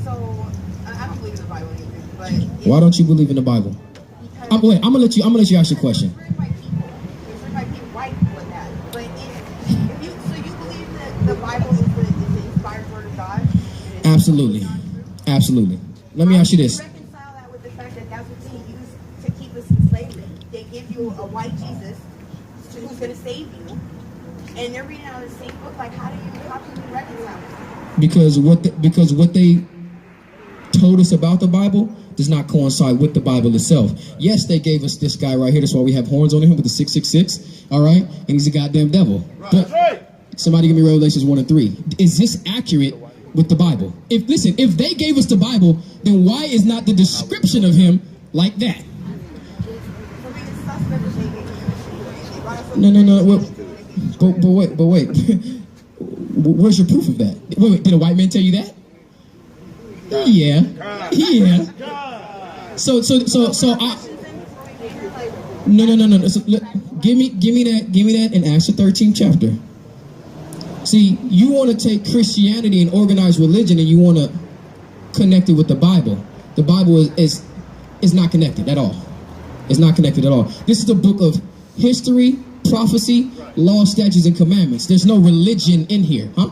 I don't believe in the Bible either, but why don't you believe in the Bible? I'm gonna let you ask your question. It's written by people, white people and that. But if you believe that the Bible is the inspired word of God? Absolutely. Absolutely. Let me ask you this. How do you reconcile that with the fact that that's what they use to keep us in slavery? They give you a white Jesus who's going to save you, and they're reading out of the same book. Like, how can you reconcile it? Because what they told us about the Bible does not coincide with the Bible itself. Yes, they gave us this guy right here. That's why we have horns on him with the 666. All right, and he's a goddamn devil. But somebody give me Revelations 1 and 3. Is this accurate with the Bible? If they gave us the Bible, then why is not the description of him like that? No. But wait. Where's your proof of that? Wait, did a white man tell you that? Yeah. So I. No. So, give me that in Acts the 13th chapter. See, you want to take Christianity and organized religion, and you want to connect it with the Bible. The Bible is not connected at all. It's not connected at all. This is the book of history, prophecy, law, statutes, and commandments. There's no religion in here, huh?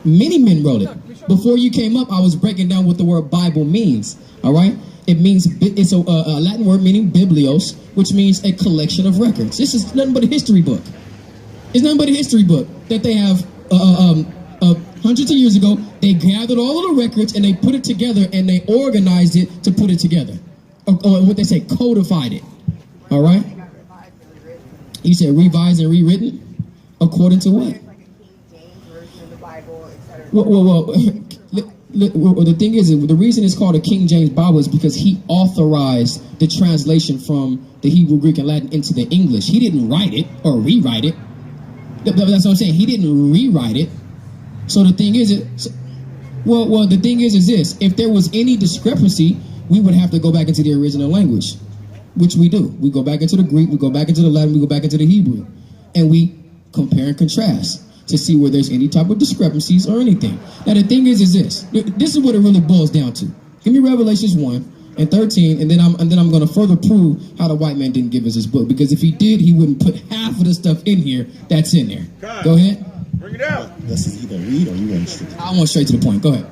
Many men wrote it. Before you came up, I was breaking down what the word Bible means. All right, it's a Latin word meaning biblios, which means a collection of records. This is nothing but a history book. It's nothing but a history book that they have hundreds of years ago. They gathered all of the records and they put it together and they organized it to put it together. Or what they say, codified it. All right? You said revised and rewritten? According to what? Well, the thing is, the reason it's called a King James Bible is because he authorized the translation from the Hebrew, Greek, and Latin into the English. He didn't write it or rewrite it. That's what I'm saying. He didn't rewrite it. So the thing is, the thing is this: if there was any discrepancy, we would have to go back into the original language, which we do. We go back into the Greek, we go back into the Latin, we go back into the Hebrew, and we compare and contrast to see where there's any type of discrepancies or anything. Now the thing is this: this is what it really boils down to. Give me Revelations 1 and 13, and then I'm going to further prove how the white man didn't give us his book. Because if he did, he wouldn't put half of the stuff in here that's in there. God. Go ahead. Bring it out. This is either read or you want straight to the point. I want straight to the point. Go ahead.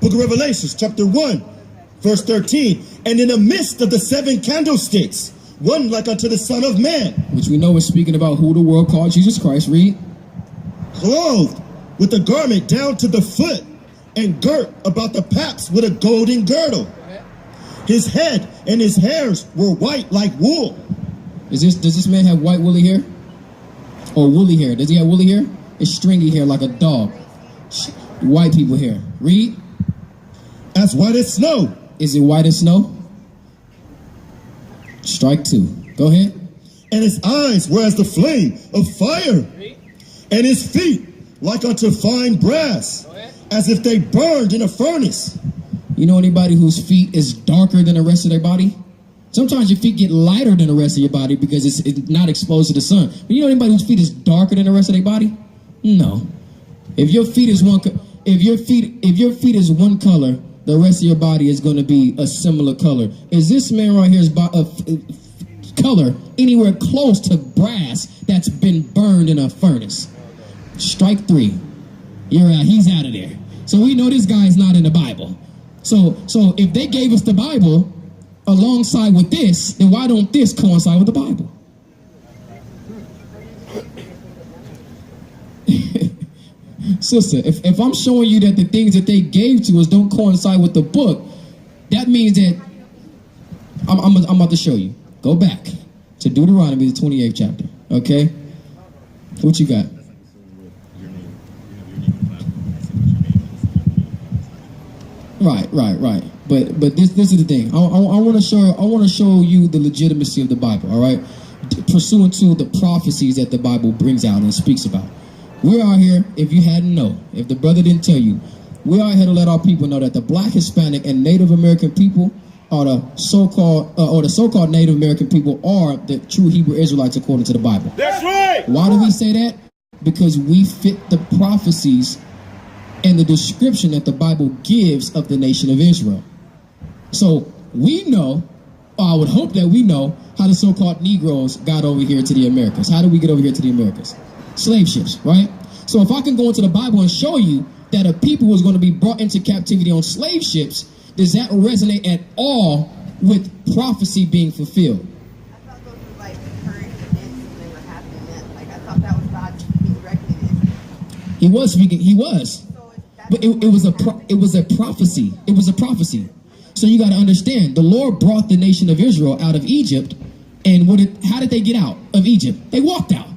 Book of Revelations, chapter 1, verse 13. And in the midst of the 7 candlesticks, one like unto the Son of Man. Which we know is speaking about who the world called Jesus Christ. Read. Clothed with a garment down to the foot, and girt about the paps with a golden girdle. His head and his hairs were white like wool. Does this man have white woolly hair? Or woolly hair? Does he have woolly hair? It's stringy hair like a dog. White people hair. Read. As white as snow. Is it white as snow? Strike 2. Go ahead. And his eyes were as the flame of fire. And his feet like unto fine brass, as if they burned in a furnace. You know anybody whose feet is darker than the rest of their body? Sometimes your feet get lighter than the rest of your body because it's not exposed to the sun. But you know anybody whose feet is darker than the rest of their body? No. If your feet is one color, the rest of your body is going to be a similar color. Is this man right here's color anywhere close to brass that's been burned in a furnace? Strike 3. You're out. He's out of there. So we know this guy is not in the Bible. So if they gave us the Bible alongside with this, then why don't this coincide with the Bible? Sister, if I'm showing you that the things that they gave to us don't coincide with the book, that means that I'm about to show you. Go back to Deuteronomy, the 28th chapter. Okay? What you got? Right. But this is the thing. I want to show you the legitimacy of the Bible. All right, pursuant to the prophecies that the Bible brings out and speaks about. We're out here. If you hadn't know, if the brother didn't tell you, we're out here to let our people know that the Black, Hispanic, and Native American people are the so-called Native American people are the true Hebrew Israelites according to the Bible. That's right. Why do we say that? Because we fit the prophecies and the description that the Bible gives of the nation of Israel. So we know, or I would hope that we know, how the so-called Negroes got over here to the Americas. How did we get over here to the Americas? Slave ships, right? So if I can go into the Bible and show you that a people was going to be brought into captivity on slave ships, does that resonate at all with prophecy being fulfilled? I thought those were like current events when they were happening then. Like I thought that was God speaking directly to Israel. He was speaking. He was, So but it was a prophecy. It was a prophecy. So you got to understand, the Lord brought the nation of Israel out of Egypt, and how did they get out of Egypt? They walked out.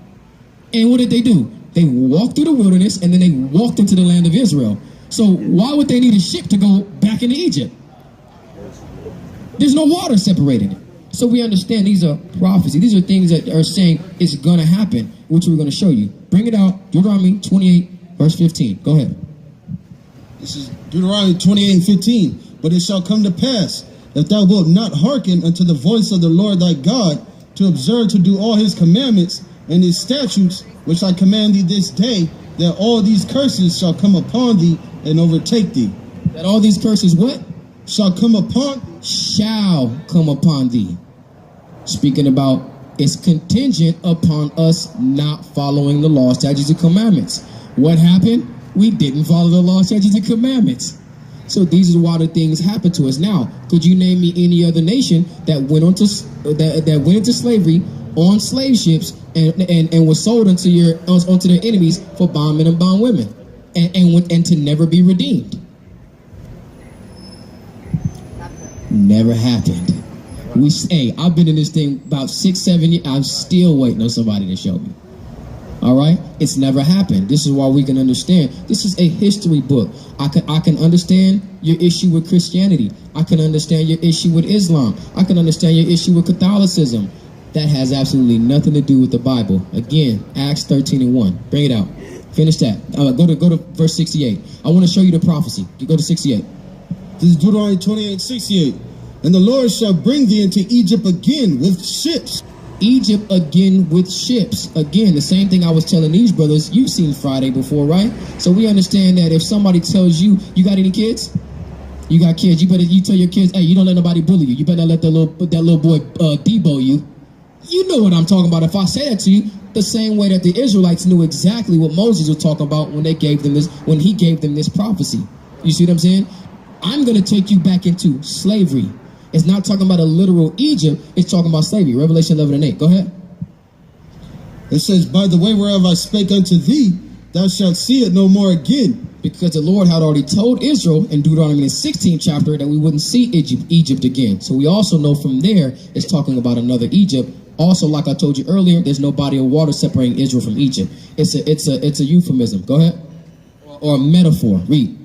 And what did they do? They walked through the wilderness, and then they walked into the land of Israel. So why would they need a ship to go back into Egypt? There's no water separating it. So we understand these are prophecy. These are things that are saying it's going to happen, which we're going to show you. Bring it out. Deuteronomy 28, verse 15. Go ahead. This is Deuteronomy 28:15. But it shall come to pass, if thou wilt not hearken unto the voice of the Lord thy God, to observe to do all his commandments and his statutes, which I command thee this day, that all these curses shall come upon thee and overtake thee. That all these curses what? Shall come upon Shall come upon thee. Speaking about it's contingent upon us not following the law, statutes, and commandments. What happened? We didn't follow the law, statutes, and commandments. So these are why the things happen to us. Now, could you name me any other nation that went into slavery on slave ships and was sold onto their enemies for bondmen and bondwomen and to never be redeemed? Never happened. I've been in this thing about 6-7 years. I'm still waiting on somebody to show me. All right, it's never happened. This is why we can understand. This is a history book. I can understand your issue with Christianity. I can understand your issue with Islam. I can understand your issue with Catholicism. That has absolutely nothing to do with the Bible. Again, Acts 13:1. Bring it out. Finish that. Go to verse 68. I want to show you the prophecy. You go to 68. This is Deuteronomy 28:68. And the Lord shall bring thee into Egypt again with ships. Egypt again with ships. Again, the same thing I was telling these brothers. You've seen Friday before, right? So we understand that if somebody tells you, you got any kids? You got kids. You tell your kids, hey, you don't let nobody bully you. You better not let that little boy debo you. You know what I'm talking about. If I say that to you, the same way that the Israelites knew exactly what Moses was talking about when he gave them this prophecy. You see what I'm saying? I'm going to take you back into slavery. It's not talking about a literal Egypt. It's talking about slavery. Revelation 11:8. Go ahead. It says, by the way whereof I spake unto thee, thou shalt see it no more again. Because the Lord had already told Israel in Deuteronomy 16th chapter that we wouldn't see Egypt again. So we also know from there it's talking about another Egypt. Also, like I told you earlier, there's no body of water separating Israel from Egypt. It's a euphemism. Go ahead. Or a metaphor. Read.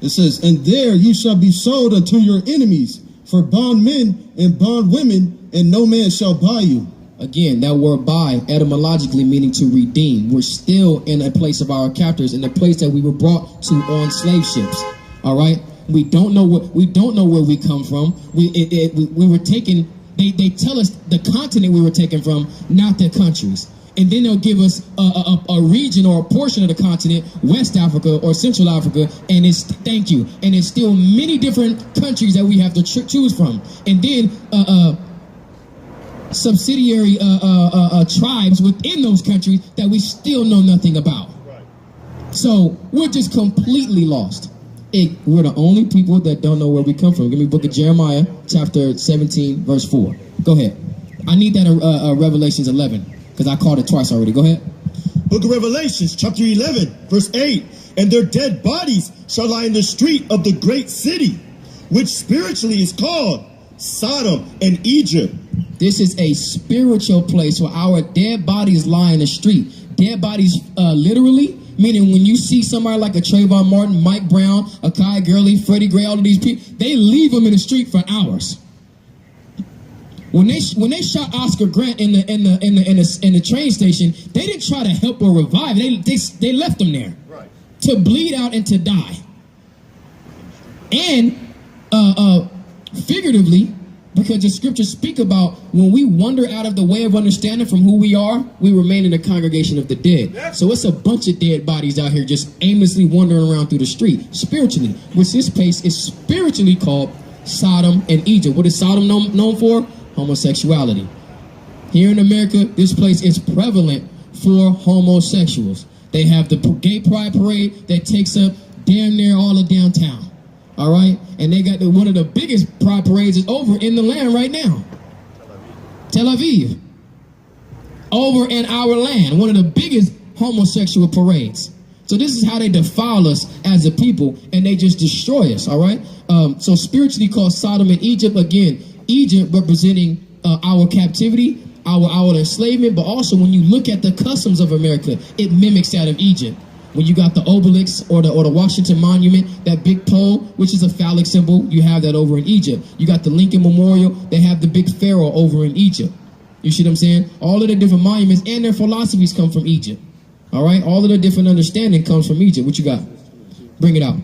It says, and there you shall be sold unto your enemies for bondmen and bondwomen, and no man shall buy you. Again, that word buy, etymologically meaning to redeem. We're still in a place of our captors, in the place that we were brought to on slave ships. All right? We don't know where we come from. We were taken, they tell us the continent we were taken from, not the countries. And then they'll give us a region or a portion of the continent, West Africa or Central Africa, and it's still many different countries that we have to choose from. And then subsidiary tribes within those countries that we still know nothing about. So we're just completely lost. We're the only people that don't know where we come from. Give me the book of Jeremiah, chapter 17, verse 4. Go ahead. I need that Revelations 11. Because I called it twice already. Go ahead. Book of Revelations, chapter 11, verse 8. And their dead bodies shall lie in the street of the great city, which spiritually is called Sodom and Egypt. This is a spiritual place where our dead bodies lie in the street. Dead bodies literally, meaning when you see somebody like a Trayvon Martin, Mike Brown, Akai Gurley, Freddie Gray, all of these people, they leave them in the street for hours. When they shot Oscar Grant in the train station, they didn't try to help or revive. They left him there to bleed out and to die. And figuratively, Because the scriptures speak about when we wander out of the way of understanding from who we are, we remain in the congregation of the dead. So it's a bunch of dead bodies out here just aimlessly wandering around through the street, spiritually. Which this place is spiritually called Sodom and Egypt. What is Sodom known for? Homosexuality. Here in America, this place is prevalent for homosexuals. They have the gay pride parade that takes up damn near all of downtown. All right, and they got one of the biggest pride parades is over in the land right now. Tel Aviv. Over in our land, one of the biggest homosexual parades. So this is how they defile us as a people, and they just destroy us. All right. So spiritually called Sodom and Egypt. Again, Egypt representing our captivity, our enslavement, but also when you look at the customs of America, it mimics that of Egypt. When you got the obelisk or the Washington Monument, that big pole, which is a phallic symbol, you have that over in Egypt. You got the Lincoln Memorial, they have the big pharaoh over in Egypt. You see what I'm saying? All of the different monuments and their philosophies come from Egypt. All right? All of the different understanding comes from Egypt. What you got? Bring it out.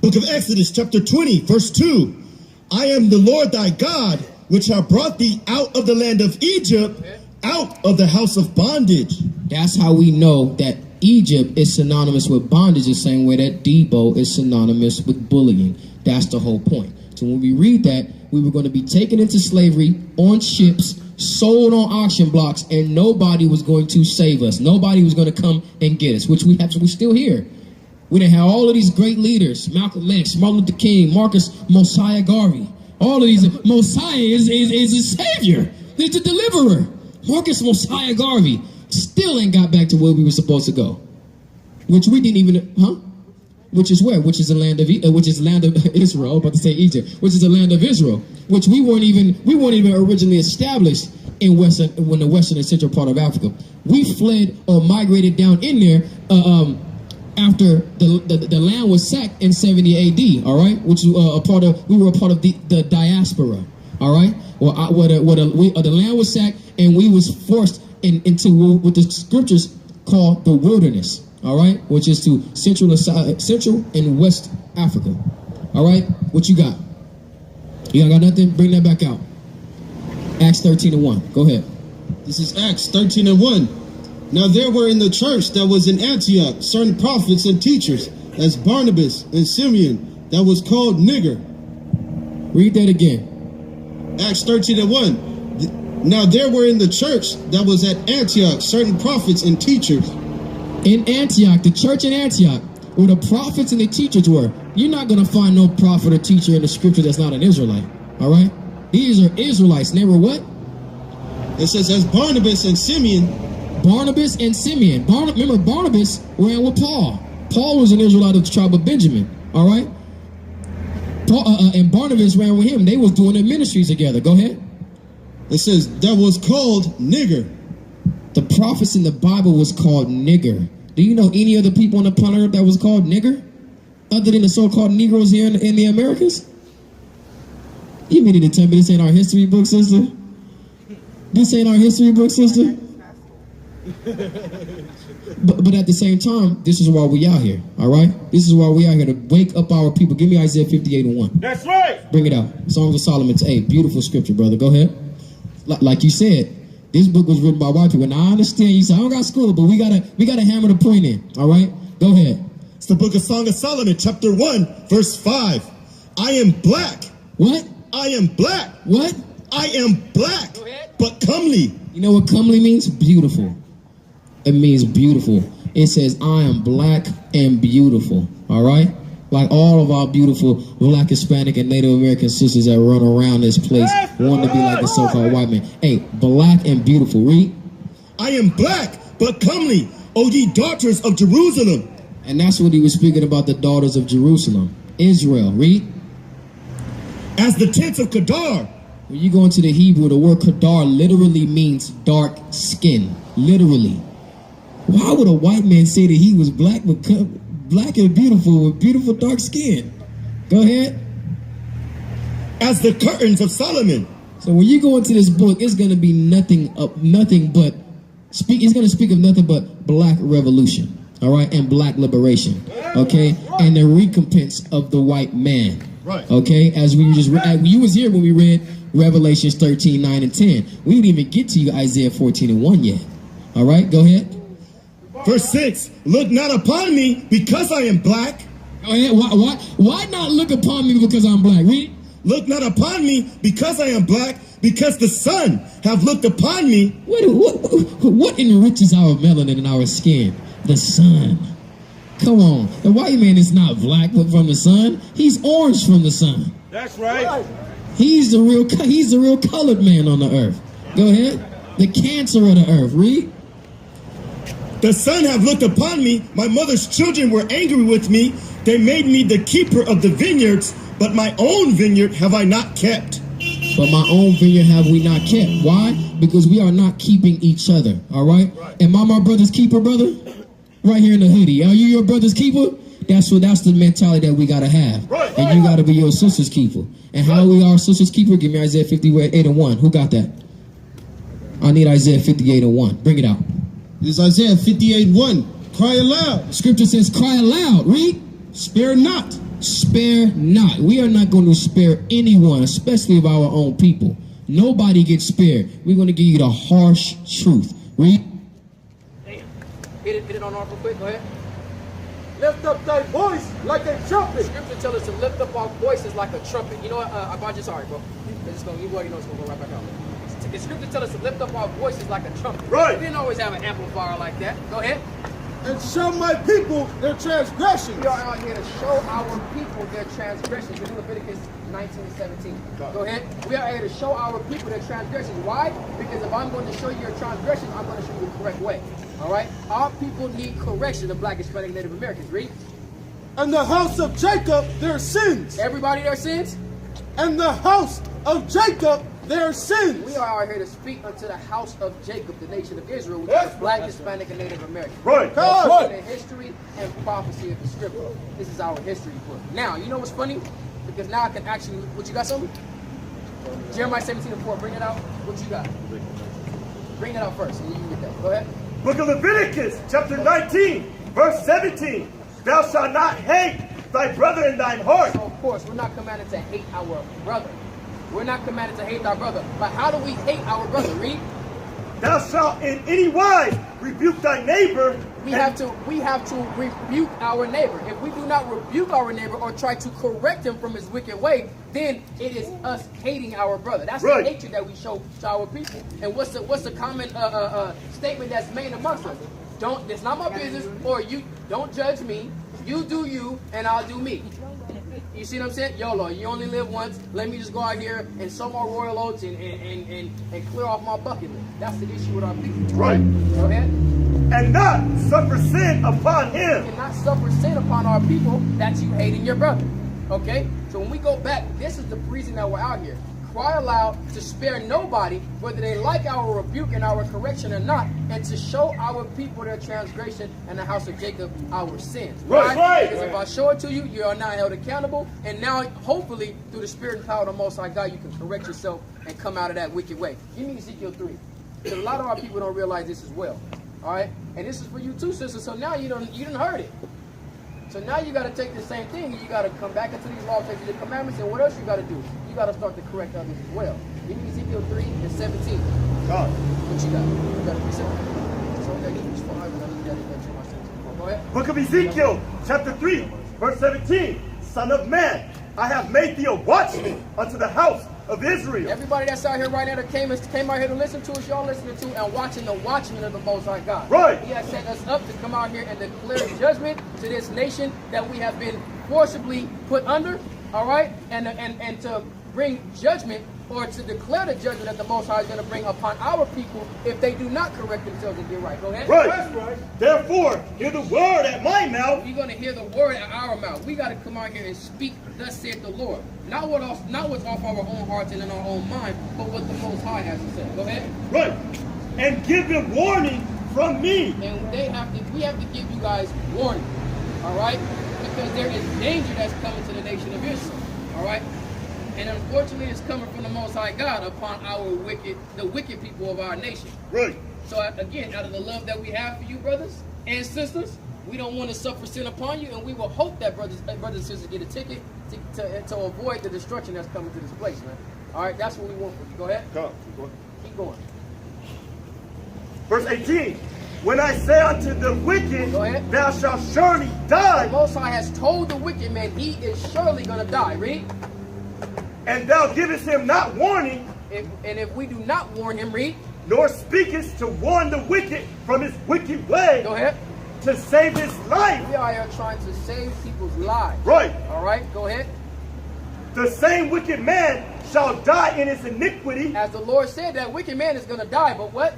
Book of Exodus, chapter 20, verse 2. I am the Lord thy God, which have brought thee out of the land of Egypt, out of the house of bondage. That's how we know that Egypt is synonymous with bondage, the same way that Debo is synonymous with bullying. That's the whole point. So when we read that, we were going to be taken into slavery on ships, sold on auction blocks, and nobody was going to save us. Nobody was going to come and get us, which we're still here. We didn't have all of these great leaders, Malcolm X, Martin Luther King, Marcus Mosiah Garvey. All of these, Mosiah is a savior. He's a deliverer. Marcus Mosiah Garvey still ain't got back to where we were supposed to go, which we didn't even, which is where? Which is the land of, Israel. I'm about to say Egypt, which is the land of Israel, which we weren't even originally established in the western and central part of Africa. We fled or migrated down in there after the land was sacked in 70 AD. All right, which we were a part of the diaspora. All right, the land was sacked and we was forced into what the scriptures call the wilderness, all right, which is to Central and West Africa. All right, what you got? You got nothing? Bring that back out. Acts 13:1. Go ahead. This is Acts 13:1. Now there were in the church that was in Antioch certain prophets and teachers, as Barnabas and Simeon, that was called Nigger. Read that again. Acts 13:1. Now there were in the church that was at Antioch certain prophets and teachers. In Antioch, the church in Antioch, where the prophets and the teachers were. You're not going to find no prophet or teacher in the scripture that's not an Israelite. All right? These are Israelites. And they were what? It says, as Barnabas and Simeon. Barnabas and Simeon. Remember, Barnabas ran with Paul. Paul was an Israelite of the tribe of Benjamin. All right? And Barnabas ran with him. They was doing their ministries together. Go ahead. It says, that was called Nigger. The prophets in the Bible was called nigger. Do you know any other people on the planet Earth that was called nigger? Other than the so-called Negroes here in the Americas? You mean to tell me this ain't our history book, sister? This ain't our history book, sister? But at the same time, this is why we out here, all right? This is why we out here, to wake up our people. Give me Isaiah 58:1. That's right. Bring it out. Songs of Solomon. Hey, beautiful scripture, brother. Go ahead. Like you said, this book was written by white people. Now I understand you say I don't got school, but we gotta hammer the point in. All right, go ahead. It's the book of Song of Solomon, chapter 1, verse 5. I am black. What? I am black. What? I am black, but comely. You know what comely means? Beautiful. It means beautiful. It says I am black and beautiful. All right. Like all of our beautiful black, Hispanic, and Native American sisters that run around this place want to be like the so-called white man. Hey, black and beautiful. Read. I am black, but comely, O ye daughters of Jerusalem. And that's what he was speaking about, the daughters of Jerusalem. Israel. Read. As the tents of Kedar. When you go into the Hebrew, the word Kedar literally means dark skin. Literally. Why would a white man say that he was black and beautiful with beautiful dark skin? Go ahead. As the curtains of Solomon. So when you go into this book, it's going to be it's going to speak of nothing but black revolution, all right, and black liberation, okay, and the recompense of the white man. Right. Okay, as we just you was here when we read Revelations 13, 9, and 10. We didn't even get to Isaiah 14 and 1 yet. All right, go ahead. Verse 6, look not upon me because I am black. Go ahead. Why not look upon me because I'm black? Read. Look not upon me because I am black, because the sun have looked upon me. What enriches our melanin in our skin? The sun. Come on. The white man is not black from the sun. He's orange from the sun. That's right. He's the real colored man on the earth. Go ahead. The cancer of the earth. Read. The sun have looked upon me. My mother's children were angry with me. They made me the keeper of the vineyards, but my own vineyard have I not kept. But my own vineyard have we not kept. Why? Because we are not keeping each other. All right? Am I my brother's keeper, brother? Right here in the hoodie. Are you your brother's keeper? That's the mentality that we gotta have. And you gotta be your sister's keeper. And how we are sister's keeper? Give me Isaiah 58 and 1. Who got that? I need Isaiah 58 and 1. Bring it out. It's Isaiah 58, 1. Cry aloud. Scripture says, cry aloud. Read. Spare not. Spare not. We are not going to spare anyone, especially of our own people. Nobody gets spared. We're going to give you the harsh truth. Read. Damn. Hit it on off real quick. Go ahead. Lift up thy voice like a trumpet. Scripture tells us to lift up our voices like a trumpet. You know what? I'm just sorry, bro. You already know it's going to go right back out. The scripture tells us to lift up our voices like a trumpet. Right. We didn't always have an amplifier like that. Go ahead. And show my people their transgressions. We are out here to show our people their transgressions. In Leviticus 19 and 17. Go ahead. We are here to show our people their transgressions. Why? Because if I'm going to show you your transgression, I'm going to show you the correct way. All right? Our people need correction, the Black, Hispanic, Native Americans. Read. And the house of Jacob their sins. Everybody their sins? And the house of Jacob their sins. We are out here to speak unto the house of Jacob, the nation of Israel, which is Black, Hispanic, and Native American. Right. That's the history and prophecy of the scripture. This is our history book. Now, you know what's funny? Because now I can actually, what you got something? Jeremiah 17 and 4, bring it out. What you got? Bring it out first, and you can get that. Go ahead. Book of Leviticus, chapter 19, verse 17. Thou shalt not hate thy brother in thine heart. So, of course, we're not commanded to hate our brother. We're not commanded to hate our brother. But how do we hate our brother? Read. Thou shalt in any wise rebuke thy neighbor. We have to rebuke our neighbor. If we do not rebuke our neighbor or try to correct him from his wicked way, then it is us hating our brother. That's right. The hatred that we show to our people. And what's the common statement that's made amongst us? It's not my business, or you don't judge me. You do you, and I'll do me. You see what I'm saying? YOLO, you only live once. Let me just go out here and sow my royal oats and clear off my bucket list. That's the issue with our people. Right. Go ahead. And not suffer sin upon him. You cannot suffer sin upon our people that you hating your brother. Okay? So when we go back, this is the reason that we're out here. Cry aloud to spare nobody, whether they like our rebuke and our correction or not, and to show our people their transgression and the house of Jacob our sins. Right. Because if I show it to you, you are now held accountable, and now hopefully through the Spirit and power of the Most High God, you can correct yourself and come out of that wicked way. Give me Ezekiel 3. Because a lot of our people don't realize this as well. All right, and this is for you too, sister. So now you didn't heard it. So now you got to take the same thing, and you got to come back into these laws, take the commandments, and what else you got to do? You got to start to correct others as well. Give me Ezekiel 3 and 17. God. What you got? You got a precept? So okay, Hebrews 5, and I need that in Jeremiah 17. Go ahead. Book of Ezekiel, chapter 3, verse 17. Son of man, I have made thee a watchman unto the house of Israel. Everybody that's out here right now that came out here to listen to us, y'all listening to and watching the watchmen of the Most High God. Right. He has set us up to come out here and declare judgment to this nation that we have been forcibly put under, all right? And to bring judgment or to declare the judgment that the Most High is going to bring upon our people if they do not correct themselves and get right. Go ahead. Right. That's right. Therefore, hear the word at my mouth. We're going to hear the word at our mouth. We got to come out here and speak, thus saith the Lord. Not what's off our own hearts and in our own mind, but what the Most High has to say. Go ahead. Right. And give them warning from me. And we have to give you guys warning. All right? Because there is danger that's coming to the nation of Israel. All right? And unfortunately, it's coming from the Most High God upon the wicked people of our nation. Right. So again, out of the love that we have for you, brothers and sisters, We don't want to suffer sin upon you, and we will hope that brothers and sisters get a ticket to avoid the destruction that's coming to this place, man. All right, that's what we want for you. Go ahead. Come. Keep going. Verse 18. When I say unto the wicked, Go ahead. thou shalt surely The die, Most High has told the wicked man he is surely going to die. Read. and thou givest him not warning, And if we do not warn him, read. nor speakest to warn the wicked from his wicked way, Go ahead. to save his life. We are here trying to save people's lives. Right. All right, go ahead. The same wicked man shall die in his iniquity, As the Lord said, that wicked man is going to die, but what?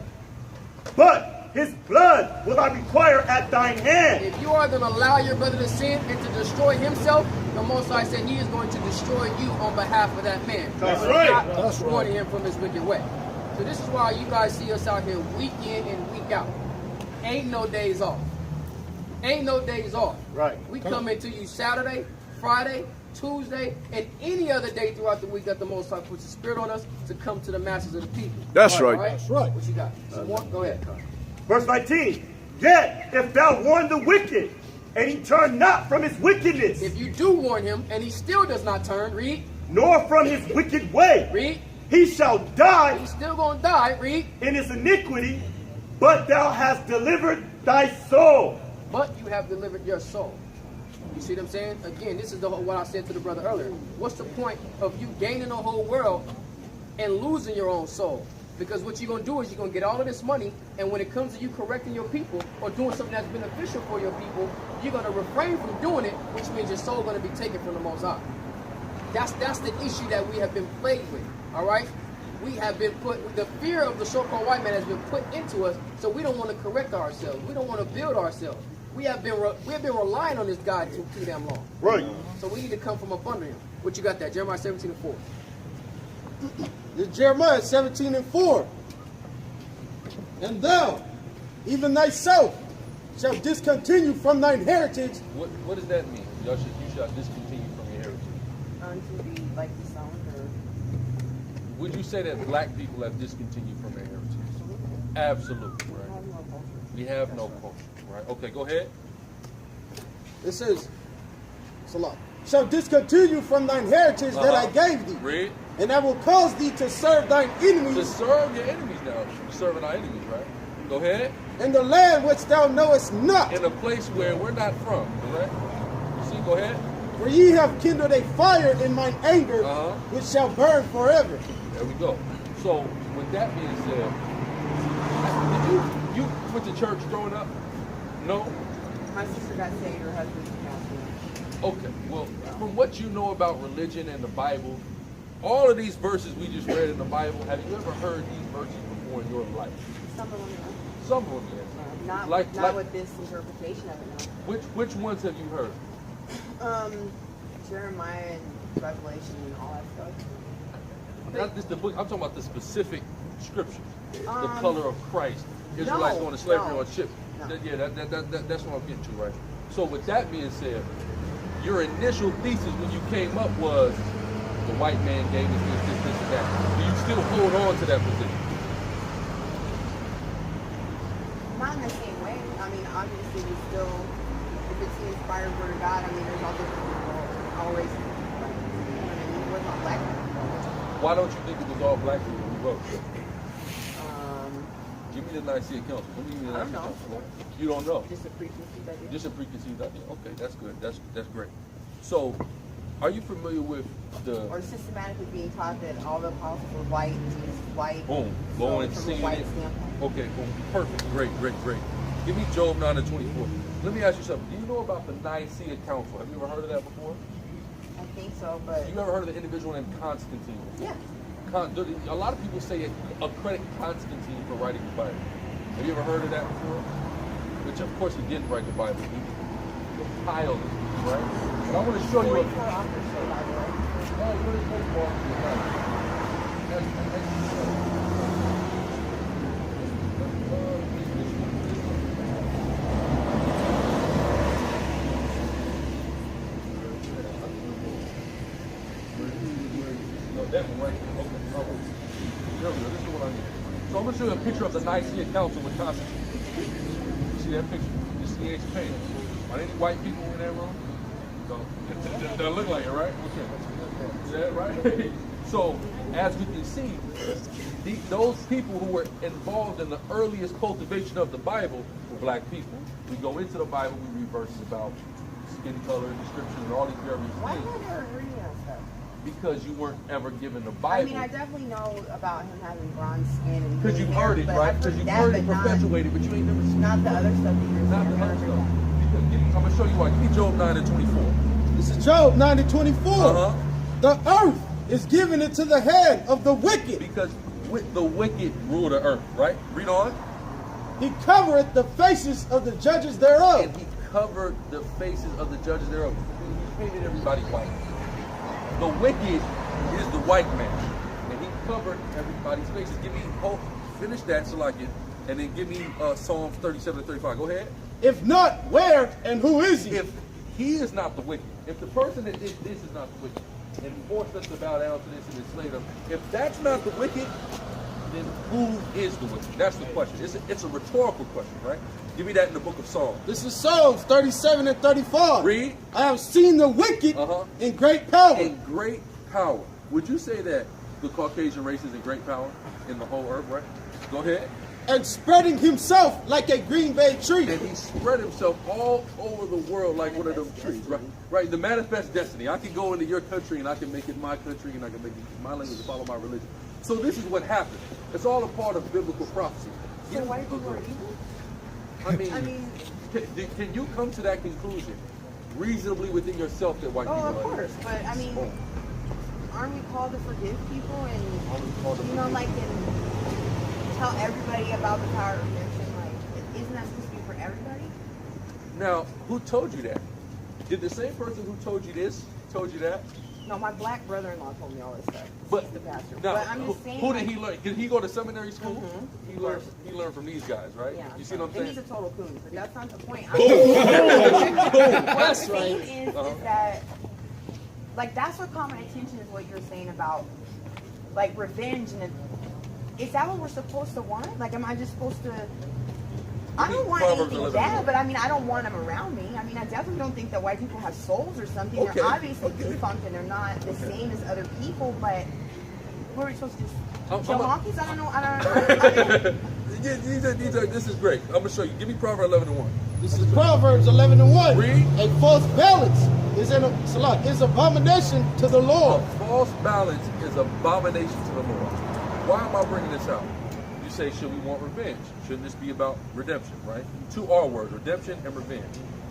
but his blood will I require at thine hand. If you are going to allow your brother to sin and to destroy himself, the Most High said he is going to destroy you on behalf of that man. That's But right. not warning him from his wicked way. So this is why you guys see us out here week in and week out. Ain't no days off. Ain't no days off. Right. We come into you Saturday, Friday, Tuesday, and any other day throughout the week that the Most High puts His Spirit on us to come to the masses of the people. That's All right. That's right. What you got? Some more? Go ahead. Verse 19. Yet if thou warn the wicked, and he turn not from his wickedness, If you do warn him and he still does not turn, read, nor from his wicked way, read, he shall die he's still going to die, read, in his iniquity, but thou hast delivered thy soul. but you have delivered your soul. You see what I'm saying? Again, this is what I said to the brother earlier. What's the point of you gaining the whole world and losing your own soul? Because what you're going to do is you're going to get all of this money, and when it comes to you correcting your people or doing something that's beneficial for your people, you're going to refrain from doing it, which means your soul is going to be taken from the Most High. That's the issue that we have been plagued with, all right? We have been the fear of the so-called white man has been put into us, so we don't want to correct ourselves. We don't want to build ourselves. We have been relying on this God too damn long. Right. So we need to come from up under him. What you got there? Jeremiah 17:4. This is Jeremiah 17:4. And thou, even thyself, shall discontinue from thine heritage. What does that mean? You shall discontinue from your heritage. Unto be like the sound or Would you say that black people have discontinued from their heritage? Absolutely, right? We have no culture, right? Okay, go ahead. It says, Salah, shall discontinue from thine heritage that I gave thee. Read. And I will cause thee to serve thine To enemies serve your enemies now. We're serving our enemies, right? Go ahead. in the land which thou knowest not. In a place where we're not from, correct? You see, go ahead. For ye have kindled a fire in mine anger, Uh-huh. which shall burn forever. There we go. So, with that being said, did you went to church growing up? No? my sister got saved, her husband's a pastor. Okay, well, from what you know about religion and the Bible, all of these verses we just read in the Bible, have you ever heard these verses before in your life? Some of them, Some of them, yes. not Like- with this interpretation of it. Which ones have you heard? No. Jeremiah and Revelation and all that stuff. Not just the book, I'm talking about the specific scriptures. The Um, color of Christ. Israelites going to slavery no, on ships. no. Yeah, that's what I'm getting to, right? So with that being said, your initial thesis when you came up was the white man gave us this, and that. Do you still hold on to that position? Not in the same way. I mean, obviously, we still, if it's the inspired word of God, I mean, there's all different people, all races. Right? It wasn't all black people. Why don't you think it was all black people who wrote? Um, Give me the Nicaea Council. Give me the I don't Nicaea know. Council. You don't know. just a preconceived idea. Just a preconceived idea. Okay, that's good. That's great. So, are you familiar with the Or systematically being taught that all the apostles were white, Jesus was white. boom, So going and from a seeing white it? standpoint. Okay, boom, perfect, great. Give me Job 9:24. Let me ask you something. Do you know about the Nicaea Council? Have you ever heard of that before? I think so, but You ever heard of the individual named Constantine? yeah. A lot of people say accredit Constantine for writing the Bible. Have you ever heard of that before? Which of course he didn't write the Bible. He compiled it, right? But I want to show you. 44 authors, so by the way. No, you really don't walk the Bible. No, that one right there. Okay. There we go. This is what I need. So I'm going to show you a picture of the Nicaea Council with Constantine. You see that picture? You see the ancient painting. Are there any white people in that room? No. That look like it, right? Okay. Yeah, right? So, as we can see, those people who were involved in the earliest cultivation of the Bible were black people. We go into the Bible, we read verses about skin color, description, and all these various Why things. am I never reading that stuff? Because you weren't ever given the I Bible. mean, I definitely know about him having bronze skin and Because you've green hair, heard it, but right? I've Because you've that, heard it but not- perpetuated, but you ain't never seen Not the other stuff that you're Not saying. the I've other never stuff. heard that. I'm going to show you why. Give me Job 9 and 24. This is Job 9 and 24. Uh-huh. The earth is given into the hand of the wicked. Because with the wicked rule the earth, right? Read on. He covereth the faces of the judges thereof. And he covered the faces of the judges thereof. He painted everybody white. The wicked is the white man. And he covered everybody's faces. Give me, finish that so like it. And then give me Psalms 37 and 35. Go ahead. If not, where and who is he? If he is not the wicked, if the person that did this is not the wicked, and forced us to bow down to this and enslave them, if that's not the wicked, then who is the wicked? That's the question. It's a rhetorical question, right? Give me that in the book of Psalms. This is Psalms 37 and 35. Read. I have seen the wicked in great power. In great power. Would you say that the Caucasian race is in great power in the whole earth, right? Go ahead. And spreading himself like a green bay tree. And he spread himself all over the world like one of them trees, right? Right, the manifest destiny. I can go into your country and I can make it my country and I can make it my language and follow my religion. So this is what happened. It's all a part of biblical prophecy. So white people are evil? I mean, can you come to that conclusion reasonably within yourself that white people Oh, are of course. But I mean, aren't we called to forgive people and, you know, like, and tell everybody about the power of redemption? Like, isn't that supposed to be for everybody? Now, who told you that? Did the same person who told you this told you that? No, my black brother-in-law told me all this stuff. But He's the pastor. now, But I'm just saying, who did like, he learn? Did he go to seminary school? Mhm. He learned from these guys, right? Yeah. You see what I'm And saying? he's a total coon, but that's not the point. That's The right. thing is that, like, that's what caught my attention is what you're saying about, like, revenge. And is that what we're supposed to want? Like, am I just supposed to? I don't want Proverbs anything 11. bad, but I mean, I don't want them around me. I mean, I definitely don't think that white people have souls or something. Okay. They're obviously defunct and they're not the same as other people, but what are we supposed to just kill monkeys? I don't know. I don't know. This is great. I'm going to show you. Give me Proverbs 11 and 1. This is Proverbs 11 and 1. Read. A false balance is abomination to the Lord. A false balance is abomination to the Lord. Why am I bringing this out? You say, should we want revenge? Shouldn't this be about redemption, right? Two R words, redemption and revenge.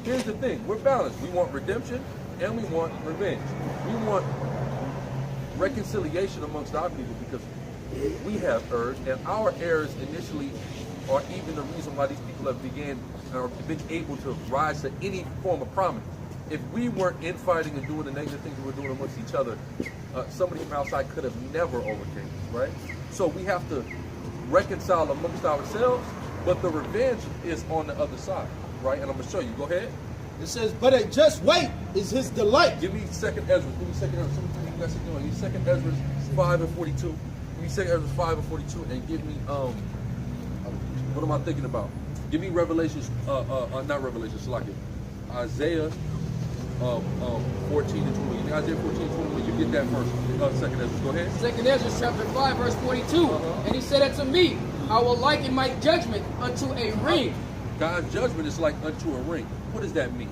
Here's the thing. We're balanced. We want redemption and we want revenge. We want reconciliation amongst our people because we have erred, and our errors initially are even the reason why these people have been able to rise to any form of prominence. If we weren't infighting and doing the negative things we were doing amongst each other, somebody from outside could have never overcame us, right? So we have to reconcile amongst ourselves, but the revenge is on the other side, right? And I'm going to show you. Go ahead. It says, but a just wait is his delight. Give me 2nd Ezra. Give me 2nd Ezra. Give me 2nd Ezra 5 and 42. Give me 2nd Ezra 5 and 42, and give me what am I thinking about? Give me Revelations, not Revelations, like it. Isaiah 14 and 20. Give me Isaiah 14 and 20. You get that first. 2nd Ezra. Go ahead. 2nd Ezra chapter 5 verse 42. And he said unto me, I will liken my judgment unto a ring. God's judgment is like unto a ring. What does that mean?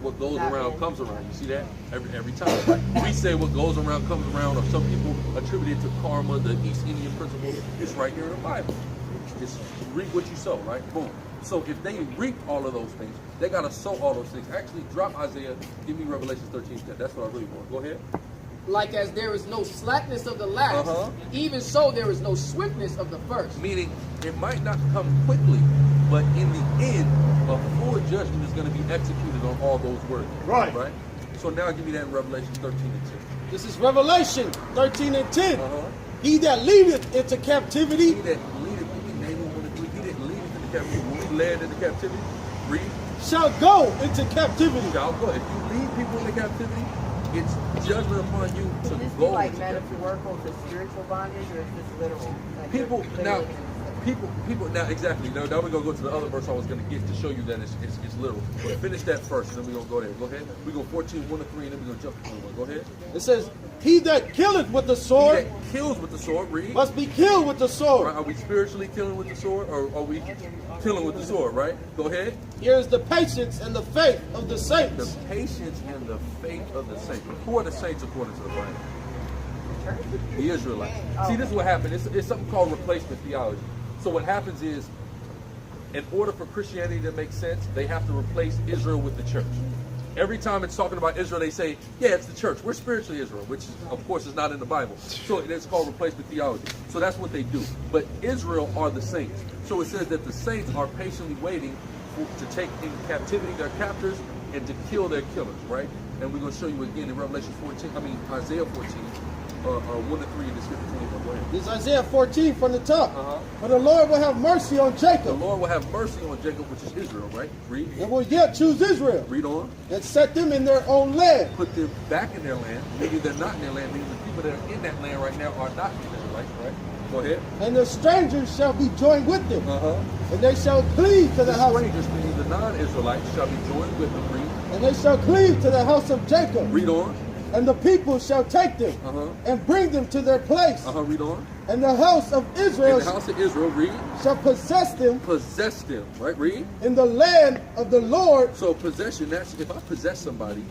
What goes around comes around. You see that? Every time. Like, we say what goes around comes around, or some people attribute it to karma, the East Indian principle. It's right here in the Bible. It's reap what you sow, right? Boom. So if they reap all of those things, they got to sow all those things. Actually, drop Isaiah. Give me Revelation 13:10. That's what I really want. Go ahead. Like as there is no slackness of the last, even so there is no swiftness of the first. Meaning, it might not come quickly, but in the end, a full judgment is going to be executed on all those words. Right. Right? So now give me that in Revelation 13 and 10. This is Revelation 13 and 10. He that leadeth into captivity. He that leadeth, he didn't lead us into captivity. When we led into captivity, read. Shall go into captivity. Shall go. If you lead people into captivity, it's judgment upon you to Is this go like into captivity. metaphorical to spiritual bondage, or is this literal? Like People they're now, literally gonna People now exactly. Now we're gonna go to the other verse I was gonna get to show you that it's literal. But finish that first, and then we're gonna go there. Go ahead. We go 14, 1 to 3, and then we're gonna jump to 21. Go ahead. It says, he that killeth with the sword He that kills with the sword, read. must be killed with the sword. Right, are we spiritually killing with the sword, or are we killing with the sword? Right. Go ahead. Here is the patience and the faith of the The saints. patience and the faith of the saints. Who are the saints according to the Bible? The Israelites. See, this is what happened. It's something called replacement theology. So what happens is, in order for Christianity to make sense, they have to replace Israel with the church. Every time it's talking about Israel, they say, yeah, it's the church. We're spiritually Israel, which, of course, is not in the Bible. So it's called replacement theology. So that's what they do. But Israel are the saints. So it says that the saints are patiently waiting to take in captivity their captors and to kill their killers, right? And we're going to show you again in Isaiah 14, 1 to 3 in the scripture 21. Go ahead. This is Isaiah 14 from the top. Uh-huh. For the Lord will have mercy on The Jacob, Lord will have mercy on Jacob, which is Israel, right? Read. and will yet choose Israel, Read on. and set them in their own land. Put them back in their land. Maybe they're not in their land. Maybe the people that are in that land right now are not Israelites, right? Go ahead. And the strangers shall be joined with them, Uh-huh. and they shall cleave to the The house, strangers, meaning the non-Israelites, shall be joined with them. Read. and they shall cleave to the house of Jacob, Read on. and the people shall take them, Uh-huh. and bring them to their place, Uh-huh. Read on. and the house of In Israel the house of Israel, read. shall possess them Possess them, right? Read. in the land of the Lord. So possession, that's if I possess somebody,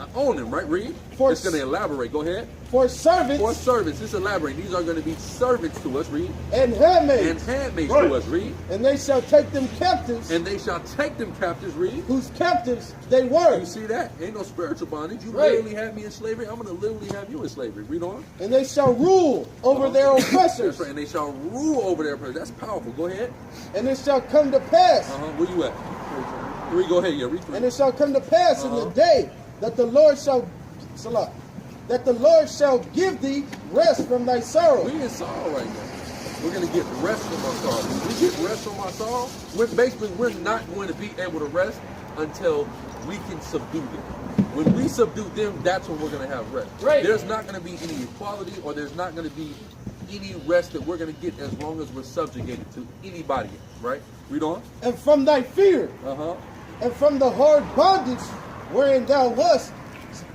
I own them, right? Read. For- It's going to elaborate. Go ahead. For servants For servants, it's elaborating. These are going to be servants to us. Read. and handmaids, And handmaids Right. to us. Read. and they shall take them captives, And they shall take them captives. Read. whose captives they were, You see that? Ain't no spiritual bondage. You Right. literally have me in slavery. I'm going to literally have you in slavery. Read on. and they shall rule over their oppressors. That's right. And they shall rule over their oppressors. That's powerful. Go ahead. And it shall come to pass, Where you at? 3. Go ahead. Yeah, read 3. and it shall come to pass in the day that the Lord shall, Salah, that the Lord shall give thee rest from thy sorrow. We in sorrow right now. We're going to get rest from our sorrow. When we get rest from our sorrow, we're not going to be able to rest until we can subdue them. When we subdue them, that's when we're going to have rest. Right. There's not going to be any equality, or there's not going to be any rest that we're going to get as long as we're subjugated to anybody else, right? Read on. And from thy fear, Uh-huh. and from the hard bondage wherein thou wast,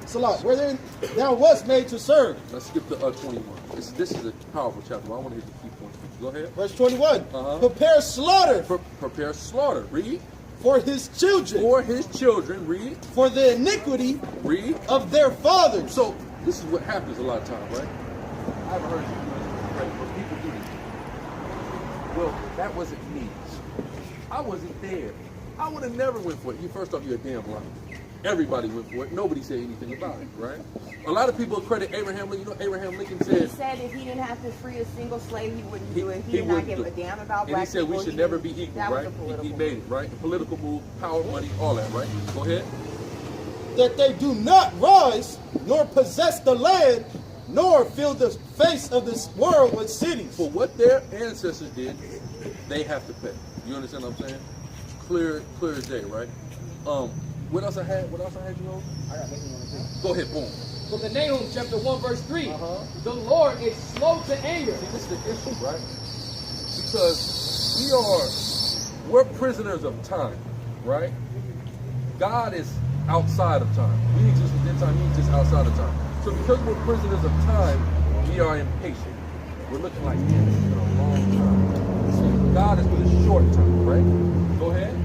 Salah, wherein thou wast made to serve. Let's skip to 21. This is a powerful chapter. I want to hit the key points. Go ahead. Verse 21. Uh-huh. Prepare slaughter Prepare slaughter. Read. for his children, For his children. Read. for the iniquity Read. of their fathers. So this is what happens a lot of times, right? I haven't heard you do this, right? But people do this. Well, that wasn't me. I wasn't there. I would have never went for it. First off, you're a damn liar. Everybody went for it. Nobody said anything about it, right? A lot of people credit Abraham Lincoln. You know, Abraham Lincoln He said, said if he didn't have to free a single slave, he wouldn't do it. He he did not wouldn't give do a it. damn about and black he said people. we should never be equal, That right? was a political He made it, right? A political move, power, money, all that, right? Go ahead. That they do not rise, nor possess the land, nor fill the face of this world with cities. For what their ancestors did, they have to pay. You understand what I'm saying? Clear as day, right? What else I had? What else I had you on? I got nothing on the thing. Go ahead, boom. From the Nahum chapter 1 verse 3, Uh-huh. the Lord is slow to anger. See, this is the issue, right? Because we're prisoners of time, right? God is outside of time. We exist within time, He exists outside of time. So because we're prisoners of time, we are impatient. We're looking like man, this has been a long time. See, God is with a short time, right? Go ahead.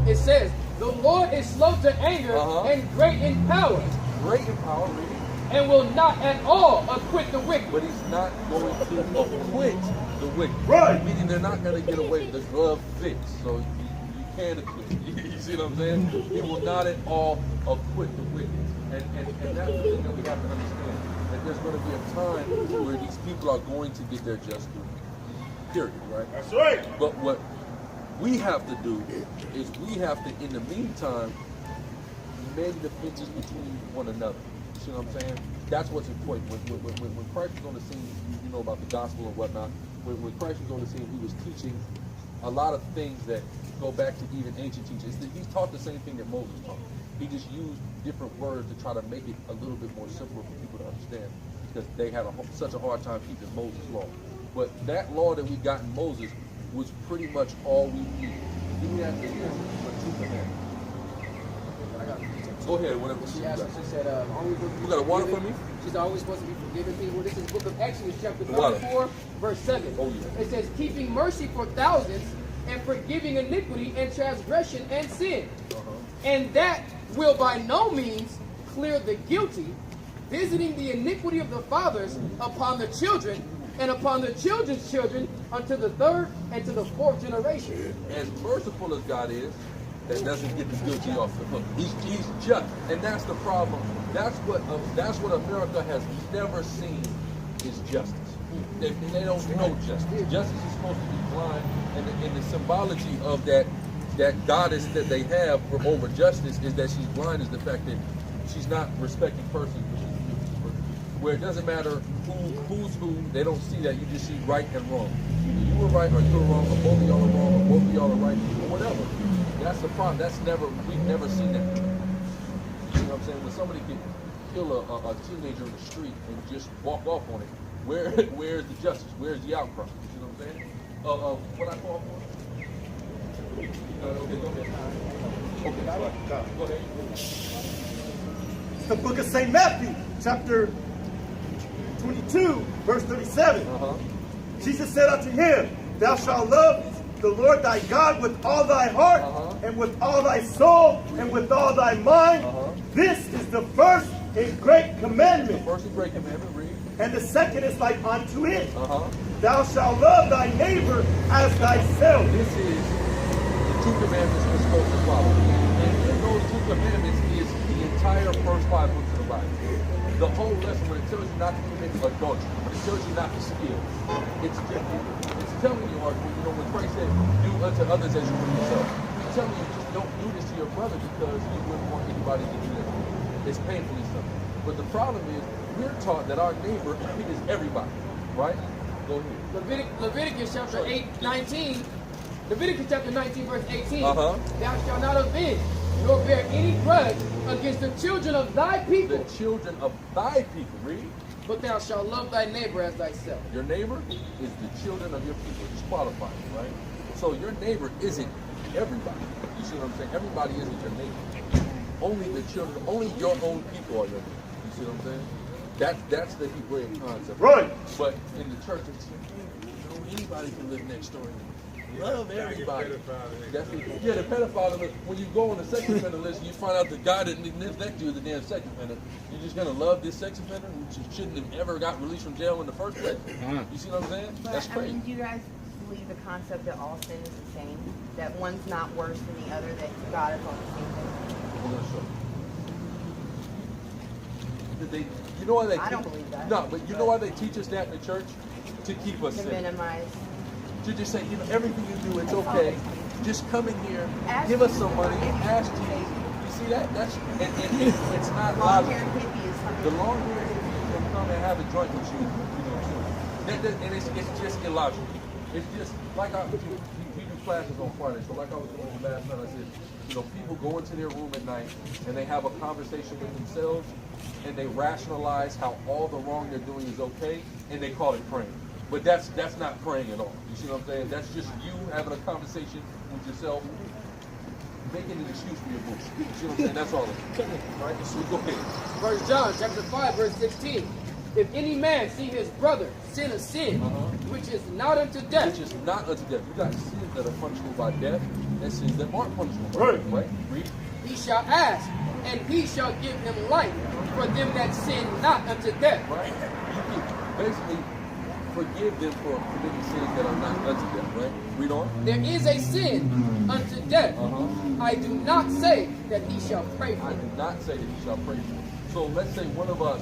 It says, the Lord is slow to anger Uh-huh. and great in power, Great in power, read. and will not at all acquit the wicked. But He's not going to acquit the wicked. Right. Meaning they're not going to get away. The glove fits, so you can acquit. You see what I'm saying? He will not at all acquit the wicked. And that's the thing that we have to understand. That there's going to be a time where these people are going to get their just due. Period, right? That's right. But what we have to do is we have to, in the meantime, mend the fences between one another. You see what I'm saying? That's what's important. When Christ was on the scene, you know about the gospel and whatnot. When Christ was on the scene, He was teaching a lot of things that go back to even ancient teachings. He taught the same thing that Moses taught. He just used different words to try to make it a little bit more simple for people to understand, because they had such a hard time keeping Moses' law. But that law that we got in Moses was pretty much all we needed. Then we have to hear for 2 commandments. Go ahead, whatever She you asked got. me, she said, You got a water for me? She's always supposed to be forgiving people. This is book of Exodus, chapter Water. 34, verse 7. Oh, yeah. It says, keeping mercy for thousands and forgiving iniquity and transgression and sin. And that will by no means clear the guilty, visiting the iniquity of the fathers upon the children and upon the children's children unto the 3rd and to the 4th generation. As merciful as God is, that doesn't get the guilty off the hook. He's just, and that's the problem. That's what America has never seen is justice. They don't know justice. Justice is supposed to be blind, and the symbology of that goddess that they have over justice is that she's blind. Is the fact that she's not respecting persons, where it doesn't matter who's who. They don't see that. You just see right and wrong. Either you were right or you were wrong, or both of y'all are wrong, or both of y'all are right, or whatever. That's the problem. We've never seen that. You know what I'm saying? When somebody can kill a teenager in the street and just walk off on it, where's the justice? Where's the outcry? You know what I'm saying? What I call for? Okay, go ahead. Okay, go ahead. It's the book of St. Matthew, chapter 22, verse 37. Jesus said unto him, thou shalt love the Lord thy God with all thy heart, and with all thy soul, and with all thy mind. This is the first and great commandment. First and great commandment, read. And the second is like unto it. Thou shalt love thy neighbor as thyself. This is the 2 commandments we're supposed to follow. And in those 2 commandments is the entire first 5 books of the Bible. The whole lesson, when it tells you not to commit adultery, when it tells you not to steal, it's telling you, when Christ said, do unto others as you do yourself, he's telling you just don't do this to your brother because you wouldn't want anybody to do that. It's painfully simple. But the problem is, we're taught that our neighbor is everybody, right? Go ahead. Leviticus chapter 19, verse 18. Thou shalt not avenge, nor bear any grudge against the children of thy people. The children of thy people, read. But thou shalt love thy neighbor as thyself. Your neighbor is the children of your people. It's qualifying, right? So your neighbor isn't everybody. You see what I'm saying? Everybody isn't your neighbor. Only the children, only your own people are your neighbor. You see what I'm saying? That's the Hebraic concept. Right. But in the church, it's anybody can live next door. Love everybody. That's the pedophile list. When you go on the sex offender list, you find out the guy that lives next to you is the damn sex offender. You're just gonna love this sex offender who shouldn't have ever got released from jail in the first place. You see what I'm saying? But, That's crazy. do you guys believe the concept that all sin is the same? That one's not worse than the other, that God is on the same thing? We're gonna show you. You know why they I don't teach- believe that. No, but you know why they teach us that in the church? To keep us To safe. minimize. To just say, everything you do, it's okay. Just come in here, Ask give us Jesus. some money, ask Jesus. You see that? That's it's not Long-haired logical. hippie is something. The long-haired hippie will come and have a joint with you. And it's just illogical. It's just like we do classes on Friday. So like I was doing last night, I said, people go into their room at night and they have a conversation with themselves and they rationalize how all the wrong they're doing is okay, and they call it praying. But that's not praying at all. You see what I'm saying? That's just you having a conversation with yourself, making an excuse for your bullshit. You see what I'm saying? That's all it is. Right? So go ahead. 1 John chapter 5, verse 16. If any man see his brother sin a sin, which is not unto death, Which is not unto death. You got sins that are punishable by death and sins that aren't punishable by Right. death. Right? Read. he shall ask, and he shall give him life for them that sin not unto death. Right? You can basically forgive them for committing sins that are not unto death. Right? Read on. There is a sin unto death. I do not say that he shall pray for I it. do not say that he shall pray for it. So let's say one of us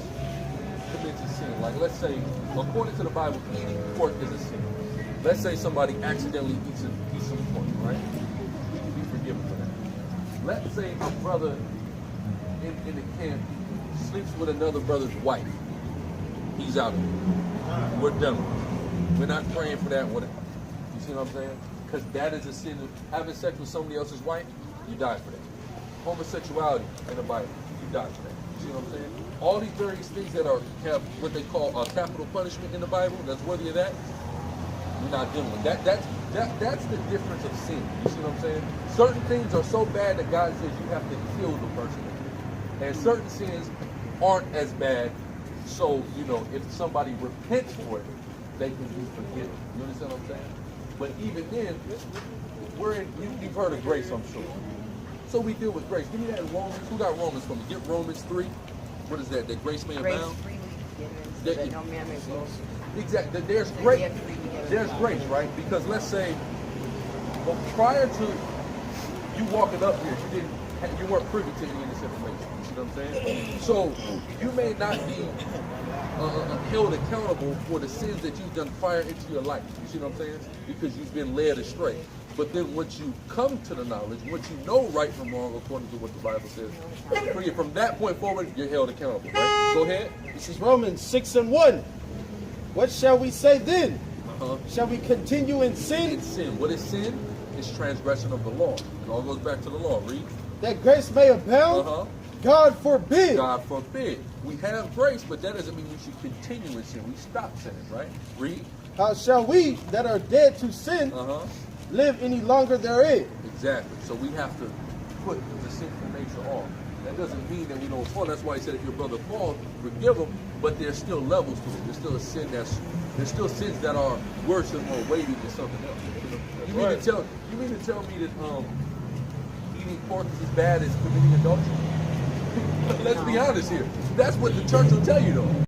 commits a sin. Like let's say, according to the Bible, eating pork is a sin. Let's say somebody accidentally eats some pork, right? We can be forgiven for that. Let's say a brother in the camp sleeps with another brother's wife. He's out of it. We're done with it. We're not praying for that. Whatever. You see what I'm saying? Because that is a sin. Having sex with somebody else's wife, you die for that. Homosexuality in the Bible, you die for that. You see what I'm saying? All these various things that have what they call a capital punishment in the Bible, that's worthy of that, We're not dealing with that. That's the difference of sin. You see what I'm saying? Certain things are so bad that God says you have to kill the person. And certain sins aren't as bad. So, you know, if somebody repents for it, they can be forgiven. You understand what I'm saying? But even then, you've heard of grace, I'm sure. So we deal with grace. Give me that Romans. Who got Romans for me? Get Romans 3. What is that? That grace may Grace abound? freely given, so that no man may boast. Exactly. There's grace. There's grace, right? Because let's say, well, prior to you walking up here, you weren't privy to any of this information. You see what I'm saying? So you may not be held accountable for the sins that you've done prior into your life. You see what I'm saying? Because you've been led astray. But then once you come to the knowledge, once you know right from wrong according to what the Bible says, from that point forward, you're held accountable, right? Go ahead. This is Romans 6:1. What shall we say then? Shall we continue in sin? In sin. What is sin? It's transgression of the law. It all goes back to the law. Read. That grace may abound? God forbid. God forbid. We have grace, but that doesn't mean we should continue in sin. We stop sinning, right? Read. How shall we that are dead to sin live any longer therein? Exactly. So we have to put the sinful nature off. That doesn't mean that we don't fall. That's why he said if your brother falls, forgive him, but there's still levels to it. There's still a sin there's still sins that are worse and more weighty than something else. You mean to tell me that eating pork is as bad as committing adultery? Let's be honest here. That's what the church will tell you though.